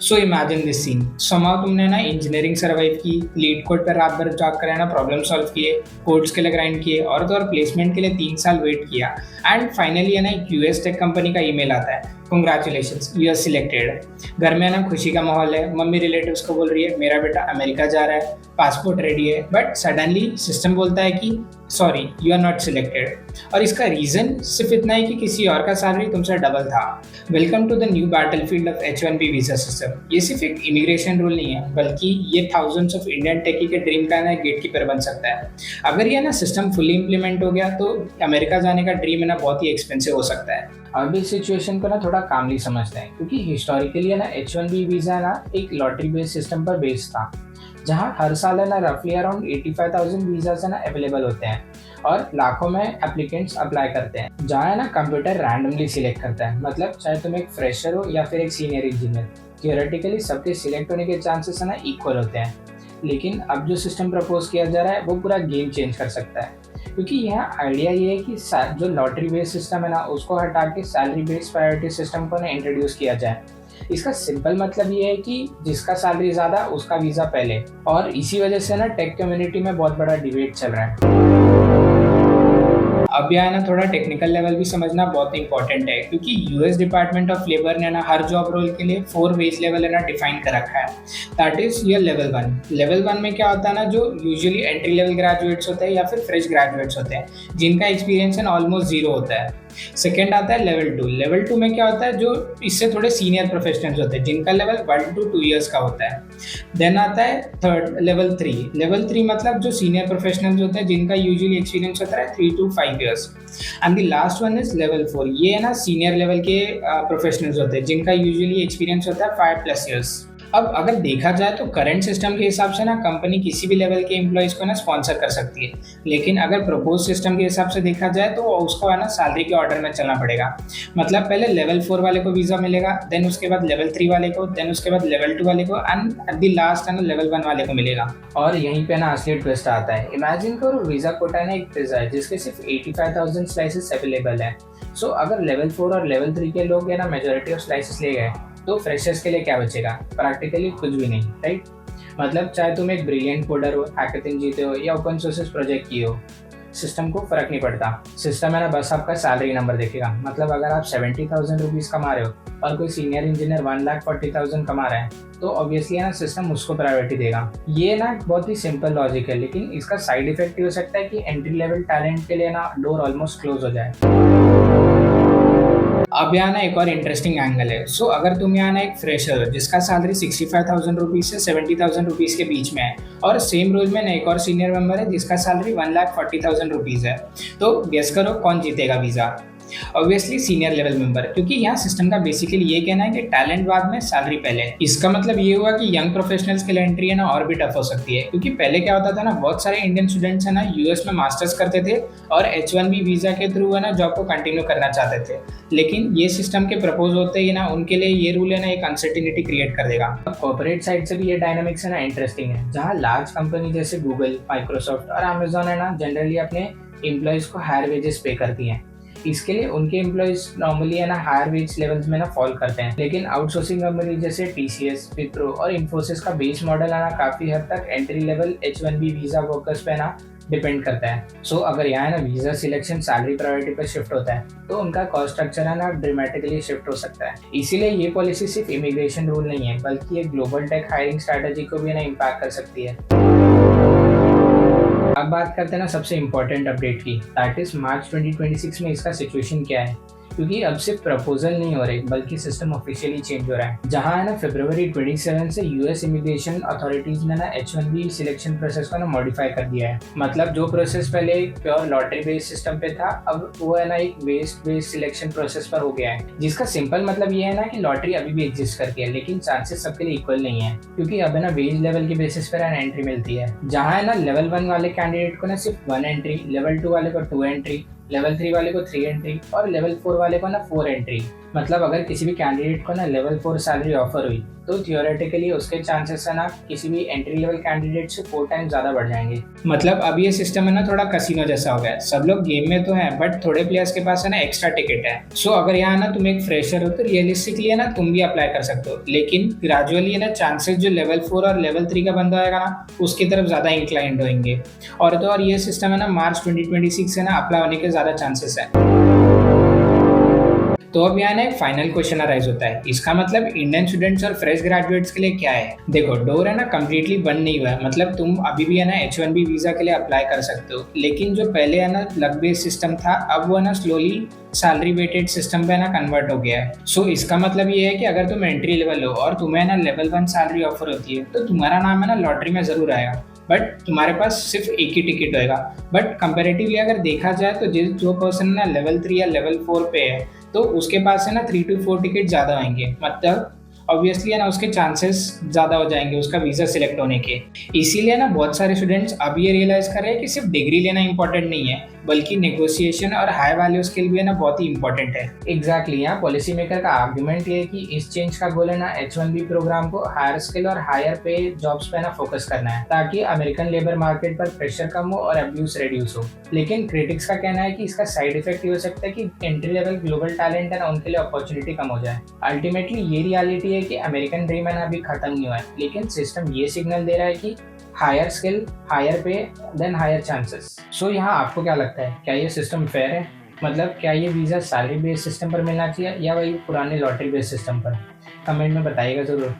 So imagine this scene. समाउ तुमने ना इंजीनियरिंग सर्वाइव की, लीड कोड पर रात भर जाग कर है ना प्रॉब्लम सॉल्व किए, कोड्स के लिए ग्राइंड किए और तो और प्लेसमेंट के लिए 3 साल वेट किया एंड फाइनली है ना एक यूएस टेक कंपनी का ईमेल आता है, कंग्रेचुलेशंस यू आर सिलेक्टेड। घर में है ना खुशी का माहौल है, मम्मी रिलेटिव्स को बोल रही है मेरा बेटा अमेरिका जा रहा है, पासपोर्ट रेडी है, बट सडनली सिस्टम बोलता है कि sorry you are not selected. और इसका रीजन सिर्फ इतना है कि किसी और का सैलरी तुमसे डबल था। Welcome to the new battlefield of H1B visa system. ये सिर्फ एक इमिग्रेशन रूल नहीं है, बल्कि ये थाउजेंड्स ऑफ इंडियन टेकी के ड्रीम का ना गेट कीपर बन सकता है। अगर ये ना सिस्टम फुली इंप्लीमेंट हो गया तो अमेरिका जाने का ड्रीम है ना बहुत ही एक्सपेंसिव हो सकता है। अब इस सिचुएशन को ना थोड़ा कामली समझते हैं, क्योंकि हिस्टोरिकली है ना H1B वीजा ना एक लॉटरी बेस्ड सिस्टम पर बेस्ड था, जहाँ हर साल है ना रफली अराउंड 85,000 वीजा है ना अवेलेबल होते हैं और लाखों में एप्लीकेंट्स अप्लाई करते हैं, जहाँ है ना कंप्यूटर रैंडमली सिलेक्ट करता है। मतलब चाहे तुम एक फ्रेशर हो या फिर एक सीनियर इंजीनियर, थियोरेटिकली सबके सिलेक्ट होने के चांसेस है ना इक्वल होते हैं। लेकिन अब जो सिस्टम प्रपोज किया जा रहा है वो पूरा गेम चेंज कर सकता है, क्योंकि यहाँ आइडिया ये है कि जो लॉटरी बेस्ड सिस्टम है ना उसको हटा के सैलरी बेस्ड प्रायोरिटी सिस्टम को ना इंट्रोड्यूस किया जाए। इसका सिंपल मतलब ये है कि जिसका सैलरी ज़्यादा उसका वीज़ा पहले, और इसी वजह से ना टेक कम्युनिटी में बहुत बड़ा डिबेट चल रहा है। अब यहाँ ना थोड़ा टेक्निकल लेवल भी समझना बहुत इंपॉर्टेंट है, क्योंकि यूएस डिपार्टमेंट ऑफ लेबर ने ना हर जॉब रोल के लिए 4 वेज लेवल है ना डिफाइन कर रखा है। दैट इज ये लेवल 1। लेवल 1 में क्या होता है ना, जो यूजुअली एंट्री लेवल ग्रेजुएट्स होते हैं या फिर फ्रेश ग्रेजुएट्स होते हैं, जिनका एक्सपीरियंस है ऑलमोस्ट 0 होता है। सेकेंड आता है लेवल 2। लेवल 2 में क्या होता है, जो इससे थोड़े सीनियर प्रोफेशनल्स होते हैं, जिनका लेवल 1 to 2 ईयर्स का होता है। देन आता है थर्ड लेवल 3। लेवल 3 मतलब जो सीनियर प्रोफेशनल्स होते हैं, जिनका यूजुअली एक्सपीरियंस होता है 3 to 5 years. And the last one is level 4। ये है ना सीनियर लेवल के प्रोफेशनल्स होते हैं, जिनका यूजुअली एक्सपीरियंस होता है 5+ ईयर्स। अब अगर देखा जाए तो करंट सिस्टम के हिसाब से ना कंपनी किसी भी लेवल के एम्प्लॉयज़ को ना स्पॉन्सर कर सकती है, लेकिन अगर प्रपोज सिस्टम के हिसाब से देखा जाए तो उसको है ना सैलरी के ऑर्डर में चलना पड़ेगा। मतलब पहले लेवल 4 वाले को वीज़ा मिलेगा, देन उसके बाद लेवल 3 वाले को, देन उसके बाद लेवल 2 वाले को, एंड एट द लास्ट है ना लेवल 1 वाले को मिलेगा। और यहीं पे ना असली ट्विस्ट आता है। इमेजिन करो वीज़ा कोटा ना एक पिज़्ज़ा है जिसके सिर्फ 85,000 स्लाइसेस अवेलेबल है। सो अगर लेवल 4 और लेवल 3 के लोग है ना मेजोरिटी ऑफ स्लाइसेस ले गए तो फ्रेशर्स के लिए क्या बचेगा? प्रैक्टिकली कुछ भी नहीं, राइट? मतलब चाहे तुम एक ब्रिलियंट कोडर हो, हैकाथन जीते हो या ओपन सोर्सेस प्रोजेक्ट किए हो, सिस्टम को फर्क नहीं पड़ता। सिस्टम है ना बस आपका सैलरी नंबर देखेगा। मतलब अगर आप 70,000 रुपीज़ कमा रहे हो और कोई सीनियर इंजीनियर 1,40,000 कमा रहा है, तो ऑब्वियसली है ना सिस्टम उसको प्रायोरिटी देगा। ये ना बहुत ही सिंपल लॉजिक है, लेकिन इसका साइड इफेक्ट ये हो सकता है कि एंट्री लेवल टैलेंट के लिए ना डोर ऑलमोस्ट क्लोज हो जाए। अब यहाँ ना एक और इंटरेस्टिंग एंगल है। सो अगर तुम यहाँ ना एक फ्रेशर हो जिसका सैलरी 65,000 रुपीज़ से 70,000 रुपीज़ के बीच में है, और सेम रोल में ना एक और सीनियर मेंबर है जिसका सैलरी 1,40,000 रुपीज़ है, तो गेस करो कौन जीतेगा visa? Obviously senior level member, क्योंकि यहाँ सिस्टम का बेसिकली ये कहना है कि टैलेंट बाद में सैलरी पहले। इसका मतलब ये हुआ कि यंग प्रोफेशनल्स के लिए एंट्री है ना और भी टफ हो सकती है, क्योंकि पहले क्या होता था ना, बहुत सारे इंडियन स्टूडेंट्स है ना यूएस में मास्टर्स करते थे और H1B वीज़ा के थ्रू है ना जॉब को कंटिन्यू करना चाहते थे। लेकिन ये सिस्टम के प्रपोज होते ही ना उनके लिए ये रूल है ना एक अनसर्टिनिटी क्रिएट कर देगा। कॉर्पोरेट साइड से भी ये डायनामिक्स है ना इंटरेस्टिंग है, जहाँ लार्ज कंपनी जैसे गूगल, माइक्रोसॉफ्ट और अमेजोन है ना जनरली अपने एम्प्लॉयज़ को हायर वेजेस पे करती हैं। इसके लिए उनके एम्प्लॉयज नॉर्मली है ना हायर वेज लेवल्स में ना फॉल करते हैं। लेकिन आउटसोर्सिंग कंपनी जैसे TCS, विप्रो और इन्फोसिस का बेस मॉडल है ना काफ़ी हद तक entry level H1B visa workers पे ना डिपेंड करता है। सो अगर यहाँ ना वीज़ा सिलेक्शन सैलरी प्रायोरिटी पर शिफ्ट होता है तो उनका कॉस्ट स्ट्रक्चर है ना ड्रामेटिकली शिफ्ट हो सकता है। इसीलिए ये पॉलिसी सिर्फ इमिग्रेशन रूल नहीं है, बल्कि एक ग्लोबल टेक हायरिंग स्ट्रैटेजी को भी ना इम्पैक्ट कर सकती है। अब बात करते हैं ना सबसे इम्पोर्टेंट अपडेट की, दैट इज मार्च 2026 में इसका सिचुएशन क्या है, क्योंकि अब सिर्फ प्रपोजल नहीं हो रहे बल्कि सिस्टम ऑफिशियली चेंज हो रहा है। जहां है ना फरवरी 27 से यूएस इमिग्रेशन अथॉरिटीज ने ना H1B सिलेक्शन प्रोसेस को ना मॉडिफाई कर दिया है। मतलब जो प्रोसेस पहले एक प्योर लॉटरी बेस्ड सिस्टम पे था, अब वो है ना एक वेस्ट बेस्ड सिलेक्शन प्रोसेस पर हो गया है। जिसका सिंपल मतलब ये है ना कि लॉटरी अभी भी एग्जिस्ट करती है, लेकिन चांसेस सबके लिए इक्वल नहीं है, क्योंकि अब है ना वेज लेवल के बेसिस पर एंट्री मिलती है। जहाँ है ना लेवल 1 वाले कैंडिडेट को ना सिर्फ 1 एंट्री, लेवल 2 वाले को 2 एंट्री, लेवल 3 वाले को 3 एंट्री और लेवल 4 वाले को ना 4 एंट्री। मतलब अगर किसी भी कैंडिडेट को ना लेवल 4 सैलरी ऑफर हुई तो थियोरेटिकली उसके चांसेस है ना किसी भी एंट्री लेवल कैंडिडेट से 4 टाइम्स ज़्यादा बढ़ जाएंगे। मतलब अब ये सिस्टम है ना थोड़ा कसिनो जैसा हो गया है। सब लोग गेम में तो हैं बट थोड़े प्लेयर्स के पास है ना एक्स्ट्रा टिकट है। सो अगर यहाँ ना तुम एक फ्रेशर हो तो रियलिस्टिकली है ना तुम भी अप्लाई कर सकते हो, लेकिन ग्रेजुअली है ना चांसेस जो लेवल 4 और लेवल 3 का बंदा होगा ना उसकी तरफ ज़्यादा इंक्लाइंड होंगे। और तो और ये सिस्टम है ना मार्च 2026 से ना अप्लाई होने के ज़्यादा चांसेस है। तो अब यहाँ ना एक फाइनल क्वेश्चन अराइज होता है, इसका मतलब इंडियन स्टूडेंट्स और फ्रेश ग्रेजुएट्स के लिए क्या है। देखो डोर है ना कम्प्लीटली बंद नहीं हुआ है, मतलब तुम अभी भी है ना H1B वीजा के लिए अप्लाई कर सकते हो, लेकिन जो पहले है ना लक बेस्ड सिस्टम था अब वो है ना स्लोली सैलरी वेटेड सिस्टम पे ना कन्वर्ट हो गया है। सो इसका मतलब ये है कि अगर तुम एंट्री लेवल हो और तुम्हें ना लेवल 1 सैलरी ऑफर होती है तो तुम्हारा नाम है ना लॉटरी में जरूर आएगा, बट तुम्हारे पास सिर्फ एक ही टिकट होएगा। बट कंपेरेटिवली अगर देखा जाए तो जो पर्सन ना लेवल 3 या लेवल 4 पे है तो उसके पास है ना 3 to 4 टिकट ज़्यादा होंगे, मतलब ऑब्वियसली है ना उसके चांसेस ज़्यादा हो जाएंगे उसका वीज़ा सिलेक्ट होने के। इसीलिए ना बहुत सारे स्टूडेंट्स अब ये रियलाइज़ कर रहे हैं कि सिर्फ डिग्री लेना इंपॉर्टेंट नहीं है, बल्कि नेगोशिएशन और हाई वैल्यू स्किल भी है ना बहुत ही इंपॉर्टेंट है। एग्जैक्टली यहाँ पॉलिसी मेकर का आर्ग्यूमेंट ये है कि इस चेंज का गोल है ना H1B प्रोग्राम को हायर स्किल और हायर पे जॉब्स पे ना फोकस करना है, ताकि अमेरिकन लेबर मार्केट पर प्रेशर कम हो और अब्यूज रिड्यूस हो। लेकिन क्रिटिक्स का कहना है कि इसका साइड इफेक्ट ये हो सकता है कि एंट्री लेवल ग्लोबल टैलेंट है ना उनके लिए अपॉर्चुनिटी कम हो जाए। अल्टीमेटली ये रियलिटी है कि अमेरिकन ड्रीम है ना अभी खत्म नहीं हुआ है, लेकिन सिस्टम ये सिग्नल दे रहा है कि हायर स्किल, हायर पे, देन हायर चांसेस। सो यहाँ आपको क्या लगता है, क्या ये सिस्टम फेयर है? मतलब क्या ये वीज़ा सैलरी बेस्ड सिस्टम पर मिलना चाहिए या वही पुराने लॉटरी बेस्ड सिस्टम पर? कमेंट में बताइएगा ज़रूर।